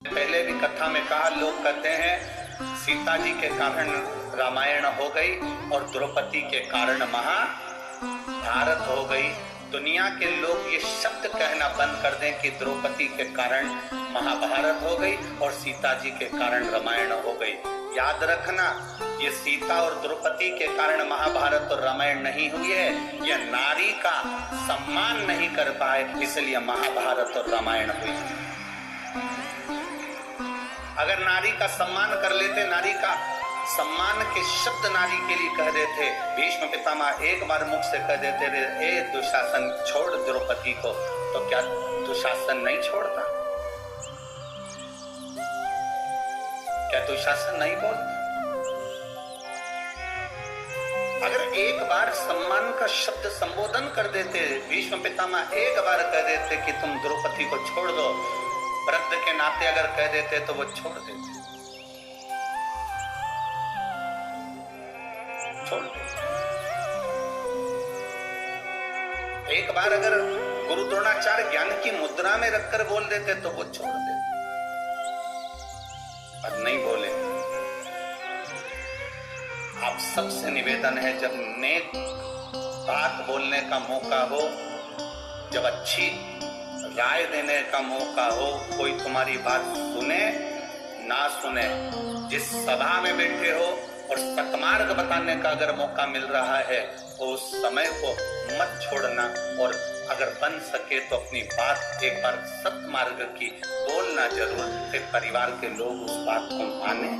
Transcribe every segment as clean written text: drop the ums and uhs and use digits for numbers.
पहले भी कथा में कहा, लोग कहते हैं सीता जी के कारण रामायण हो गई और द्रौपदी के कारण महाभारत हो गई। दुनिया के लोग ये शब्द कहना बंद कर दें कि द्रौपदी के कारण महाभारत हो गई और सीता जी के कारण रामायण हो गई। याद रखना, ये सीता और द्रौपदी के कारण महाभारत और रामायण नहीं हुई है, यह नारी का सम्मान नहीं कर पाए इसलिए महाभारत और रामायण हुई। अगर नारी का सम्मान कर लेते, नारी का सम्मान के शब्द नारी के लिए कह देते, भीष्म पितामह एक बार मुख से कह देते थे, ए दुशासन छोड़ द्रौपदी को, तो क्या दुशासन नहीं छोड़ता? क्या दुशासन नहीं बोलता? अगर एक बार सम्मान का शब्द संबोधन कर देते, भीष्म पितामह एक बार कह देते कि तुम द्रौपदी को छोड़ दो, वृद्ध के नाते अगर कह देते तो वो छोड़ देते, छोड़ देते। एक बार अगर गुरु द्रोणाचार्य ज्ञान की मुद्रा में रखकर बोल देते तो वो छोड़ देते, और नहीं बोले। आप सबसे निवेदन है, जब नेक बात बोलने का मौका हो, जब अच्छी राय देने का मौका हो, कोई तुम्हारी बात सुने ना सुने, जिस सभा में बैठे हो और सतमार्ग बताने का अगर मौका मिल रहा है तो उस समय को मत छोड़ना, और अगर बन सके तो अपनी बात एक बार सतमार्ग की बोलना जरूर, फिर परिवार के लोग उस बात को माने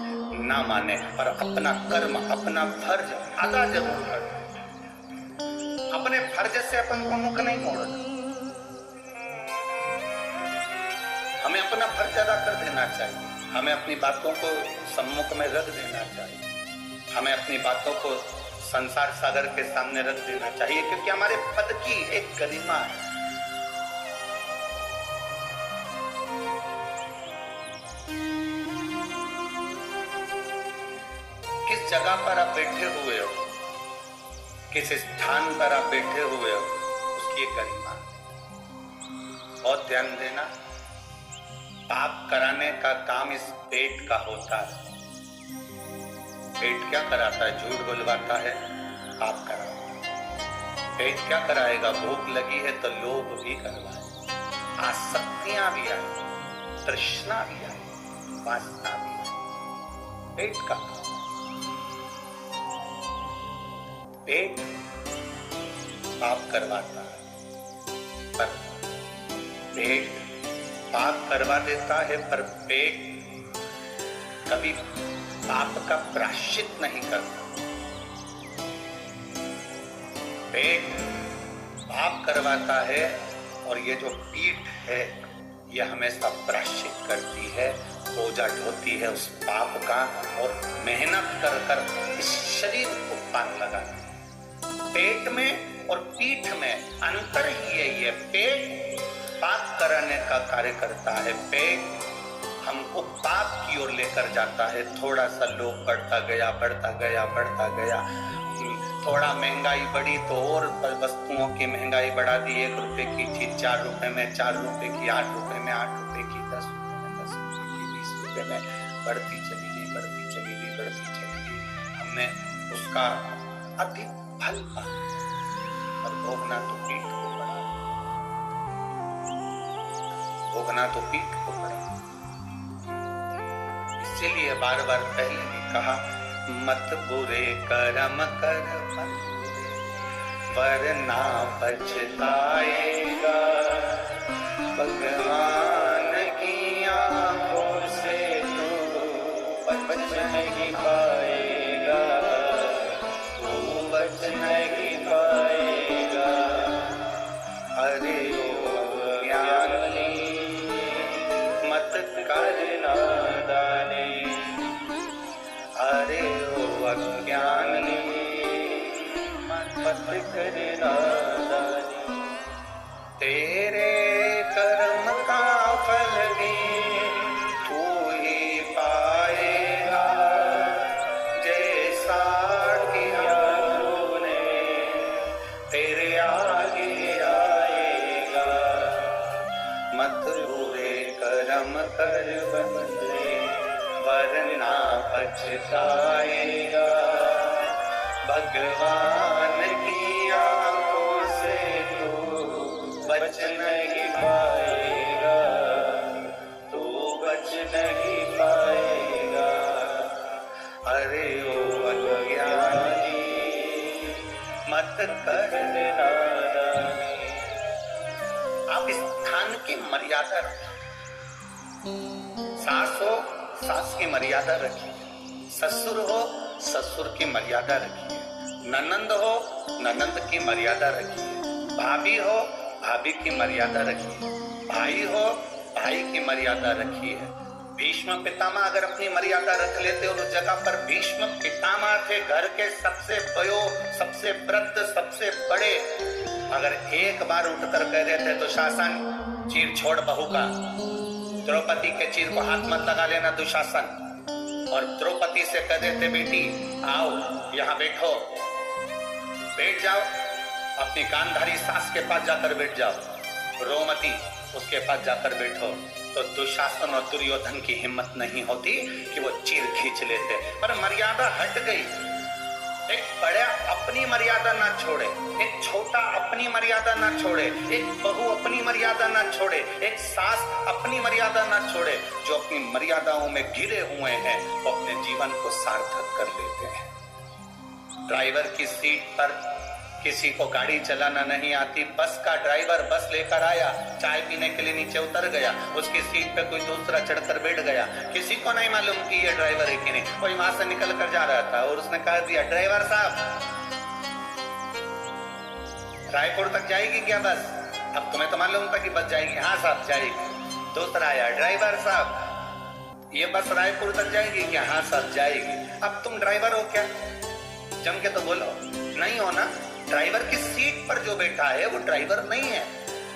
ना माने, पर अपना कर्म अपना फर्ज अदा जरूर कर। अपने फर्ज से अपन को मुख नहीं मोड़ना, हमें अपना फर्ज अदा कर देना चाहिए, हमें अपनी बातों को सम्मुख में रख देना चाहिए, हमें अपनी बातों को संसार सागर के सामने रख देना चाहिए, क्योंकि हमारे पद की एक गरिमा है। किस जगह पर आप बैठे हुए हो, किस स्थान पर आप बैठे हुए हो, उसकी एक गरिमा है। बहुत ध्यान देना, पाप कराने का काम इस पेट का होता है। पेट क्या कराता है? झूठ बुलवाता है, पाप कराता है। पेट क्या कराएगा? भूख लगी है तो लोभ भी करवाए, आसक्तियां भी आए, तृष्णा भी आए, वासना भी आए। पेट का पेट पाप करवाता है, पर पेट पाप करवा देता है, पर पेट कभी पाप का प्रायश्चित नहीं करता। पेट पाप करवाता है, और ये जो पीठ है ये हमेशा प्रायश्चित करती है, बोझा ढोती है उस पाप का, और मेहनत कर कर इस शरीर को पार लगाती है। पेट में और पीठ में अंतर ही है, ये पेट पाप कराने का कार्य करता है, पेट हमको पाप की ओर लेकर जाता है। थोड़ा सा लोभ बढ़ता गया, बढ़ता गया, बढ़ता गया, थोड़ा महंगाई बढ़ी तो और वस्तुओं की महंगाई बढ़ा दी। 1 रुपए की चीज 4 रुपए में, 4 रुपए की 8 रुपए में, 8 रुपए की 10 रुपए में, 10 रुपए की 20 रुपए में, बढ़ती चली गई, बढ़ती चली गई, बढ़ती चली गई। हमने उसका अधिक फल पाया, और भोगना तो पीठ को पड़ा, भोगना तो पीठ को पड़ा। इसीलिए बार बार पहले भी कहा, मत बुरे कर्म कर वरना पछताएगा, भगवान की आंखों से तू बच नहीं पाएगा, तू बच नहीं पाएगा। अरे ओ ज्ञानी मत करना दानी, अरे ओ अज्ञानी मत करना दानी। तेरे कर्म का फल भी तू ही पाएगा, जैसा किया तूने तेरे आगे आएगा। मत बुरे कर्म कर ना पछताएगा, भगवान की आंखों से तू बच नहीं पाएगा, तू बच नहीं पाएगा। अरे ओ अज्ञानी मत कर नादानी। आप इस स्थान की मर्यादा रखिए। सास हो, सास की मर्यादा रखिए। ससुर हो, ससुर की मर्यादा रखिए। ननंद हो, ननंद की मर्यादा रखिए। भाभी हो, भाभी की मर्यादा रखिए। भाई हो, भाई की मर्यादा रखिए। भीष्म पितामह अगर अपनी मर्यादा रख लेते और उस जगह पर भीष्म पितामह थे, घर के सबसे बड़े, सबसे वृद्ध, सबसे बड़े, अगर एक बार उठकर कह देते तो शासन चीर छोड़ बहू का, द्रौपदी के चीर को हाथ मत लगा लेना दुशासन, और द्रौपदी से कह देते बेटी आओ यहाँ बैठो, बैठ जाओ, अपनी गांधारी सास के पास जाकर बैठ जाओ, रोमती उसके पास जाकर बैठो, तो दुशासन और दुर्योधन की हिम्मत नहीं होती कि वो चीर खींच लेते। पर मर्यादा हट गई। एक बड़ा अपनी मर्यादा ना छोड़े, एक छोटा अपनी मर्यादा ना छोड़े, एक बहू अपनी मर्यादा ना छोड़े, एक सास अपनी मर्यादा ना छोड़े। जो अपनी मर्यादाओं में घिरे हुए हैं वो अपने जीवन को सार्थक कर लेते हैं। ड्राइवर की सीट पर किसी को गाड़ी चलाना नहीं आती, बस का ड्राइवर बस लेकर आया, चाय पीने के लिए नीचे उतर गया, उसकी सीट पे कोई दूसरा चढ़कर बैठ गया, किसी को नहीं मालूम कि ये ड्राइवर है कि नहीं। कोई वहां से निकल कर जा रहा था और उसने कह दिया ड्राइवर साहब रायपुर तक जाएगी क्या बस? अब तुम्हें तो मालूम था कि बस जाएगी। हाँ साहब जाएगी। दूसरा आया ड्राइवर साहब ये बस रायपुर तक जाएगी क्या? हाँ साहब जाएगी। अब तुम ड्राइवर हो क्या? जम के तो बोलो नहीं हो ना। ड्राइवर की सीट पर जो बैठा है वो ड्राइवर नहीं है,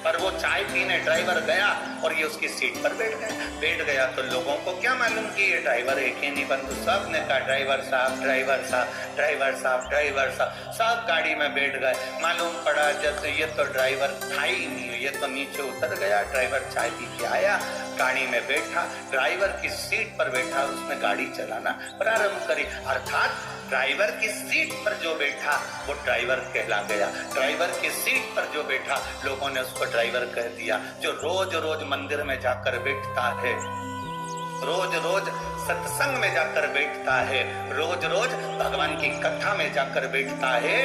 पर वो चाय पीने ड्राइवर गया और ये उसकी सीट पर बैठ गया तो लोगों को क्या मालूम कि ये ड्राइवर है कि नहीं, परंतु सब ने कहा ड्राइवर साहब ड्राइवर साहब ड्राइवर साहब ड्राइवर साहब। सब गाड़ी में बैठ गए। मालूम पड़ा जब ये तो ड्राइवर था ही नहीं, ये तो नीचे उतर गया। ड्राइवर चाय पी के आया, गाड़ी में बैठा, ड्राइवर की सीट पर बैठा, उसने गाड़ी चलाना प्रारंभ करी। अर्थात ड्राइवर की सीट पर जो बैठा वो ड्राइवर कहला गया। ड्राइवर की सीट पर जो बैठा लोगों ने उसको ड्राइवर कह दिया। जो रोज रोज मंदिर में जाकर बैठता है, रोज रोज सत्संग में जाकर बैठता है, रोज रोज भगवान की कथा में जाकर बैठता है,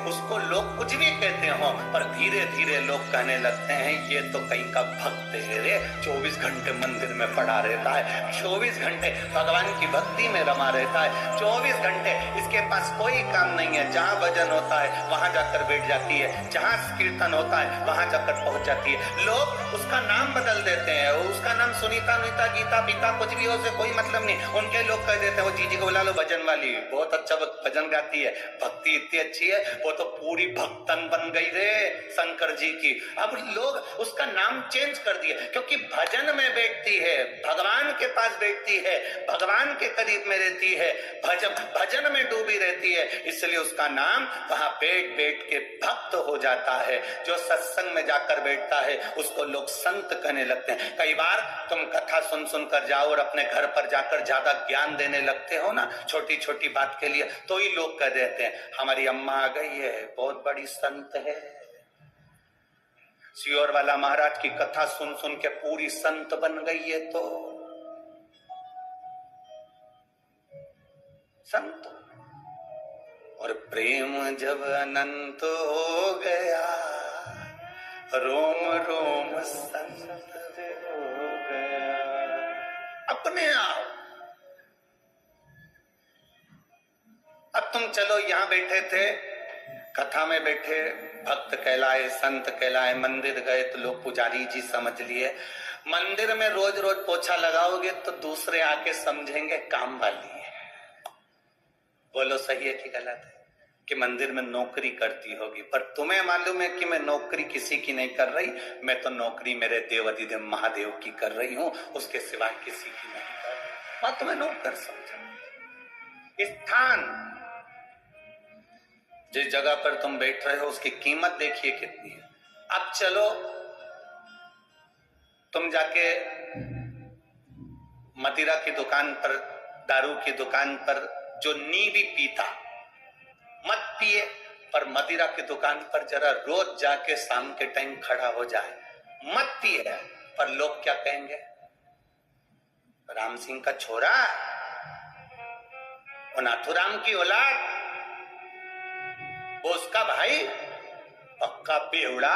उसको लोग कुछ भी कहते हो पर धीरे धीरे लोग कहने लगते हैं ये तो कहीं का भक्त है रे, 24 घंटे मंदिर में पड़ा रहता है, 24 घंटे भगवान की भक्ति में रमा रहता है, 24 घंटे इसके पास कोई काम नहीं है। जहाँ भजन होता है वहां जाकर बैठ जाती है, जहाँ कीर्तन होता है वहां जाकर पहुंच जाती है। लोग उसका नाम बदल देते हैं, उसका नाम सुनीता नुनीता गीता पिता कुछ भी हो से कोई मतलब नहीं। उनके लोग कह देते हैं वो जीजी को बुला लो भजन वाली, बहुत अच्छा भजन गाती है, भक्ति इतनी अच्छी है, वो तो पूरी भक्तन बन गई रे शंकर जी की। अब लोग उसका नाम चेंज कर दिए क्योंकि भजन में बैठती है, भगवान के पास बैठती है, भगवान के करीब में रहती है, भजन में डूबी रहती है, इसलिए उसका नाम वहां बैठ बैठ के भक्त हो जाता है। जो सत्संग में जाकर बैठता है उसको लोग संत कहने लगते हैं। कई बार तुम कथा सुन सुन कर जाओ और अपने घर पर जाकर ज्यादा ज्ञान देने लगते हो ना छोटी छोटी बात के लिए, तो ही लोग कह देते हैं हमारी अम्मा आ गई है, बहुत बड़ी संत है। सियोर वाला महाराज की कथा सुन सुन के पूरी संत बन गई है, तो संत। और प्रेम जब अनंत हो गया, रोम रोम संत हो गया अपने आप। अब तुम चलो यहां बैठे थे, कथा में बैठे, भक्त कहलाए, संत कहलाए, मंदिर गए तो लोग पुजारी जी समझ लिए। मंदिर में रोज रोज पोछा लगाओगे तो दूसरे आके समझेंगे काम वाली है। बोलो सही है कि गलत है? कि मंदिर में नौकरी करती होगी, पर तुम्हें मालूम है कि मैं नौकरी किसी की नहीं कर रही, मैं तो नौकरी मेरे देव अधिदेव महादेव की कर रही हूं, उसके सिवा किसी की नहीं कर रही। बात तुम्हें नौकर समझो। स्थान जिस जगह पर तुम बैठ रहे हो उसकी कीमत देखिए कितनी है। अब चलो तुम जाके मदिरा की दुकान पर दारू की दुकान पर जो नी भी पीता, मत पिए, पर मदिरा की दुकान पर जरा रोज जाके शाम के टाइम खड़ा हो जाए, मत पिए, पर लोग क्या कहेंगे? राम सिंह का छोरा, वो नाथुराम की औलाद, वो उसका भाई पक्का बेवड़ा,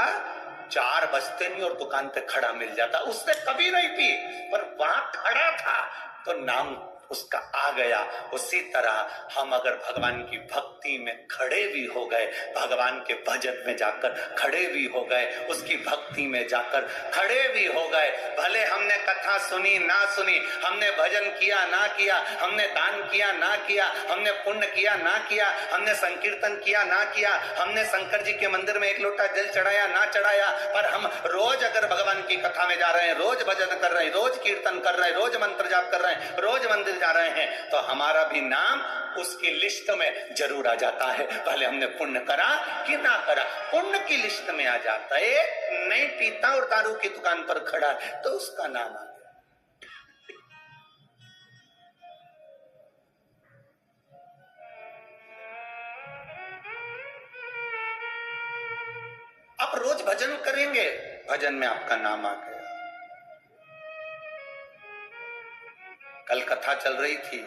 4 बजते नहीं और दुकान पे खड़ा मिल जाता। उसने कभी नहीं पी, पर वहां खड़ा था तो नाम उसका आ गया। उसी तरह हम अगर भगवान की भक्ति में खड़े भी हो गए, भगवान के भजन में जाकर खड़े भी हो गए, उसकी भक्ति में जाकर खड़े भी हो गए, भले हमने कथा सुनी ना सुनी, हमने भजन किया ना किया, हमने दान किया ना किया, हमने पुण्य किया ना किया, हमने संकीर्तन किया ना किया, हमने शंकर जी के मंदिर में 1 लोटा जल चढ़ाया ना चढ़ाया, पर हम रोज अगर भगवान की कथा में जा रहे हैं, रोज भजन कर रहे हैं, रोज कीर्तन कर रहे हैं, रोज मंत्र जाप कर रहे हैं, रोज मंदिर जा रहे हैं, तो हमारा भी नाम उसकी लिस्ट में जरूर आ जाता है, भले हमने पुण्य करा कि ना करा, पुण्य की लिस्ट में आ जाता है। नहीं पीता और दारू की दुकान पर खड़ा है तो उसका नाम आ गया। आप रोज भजन करेंगे, भजन में आपका नाम आ गया। कल कथा चल रही थी,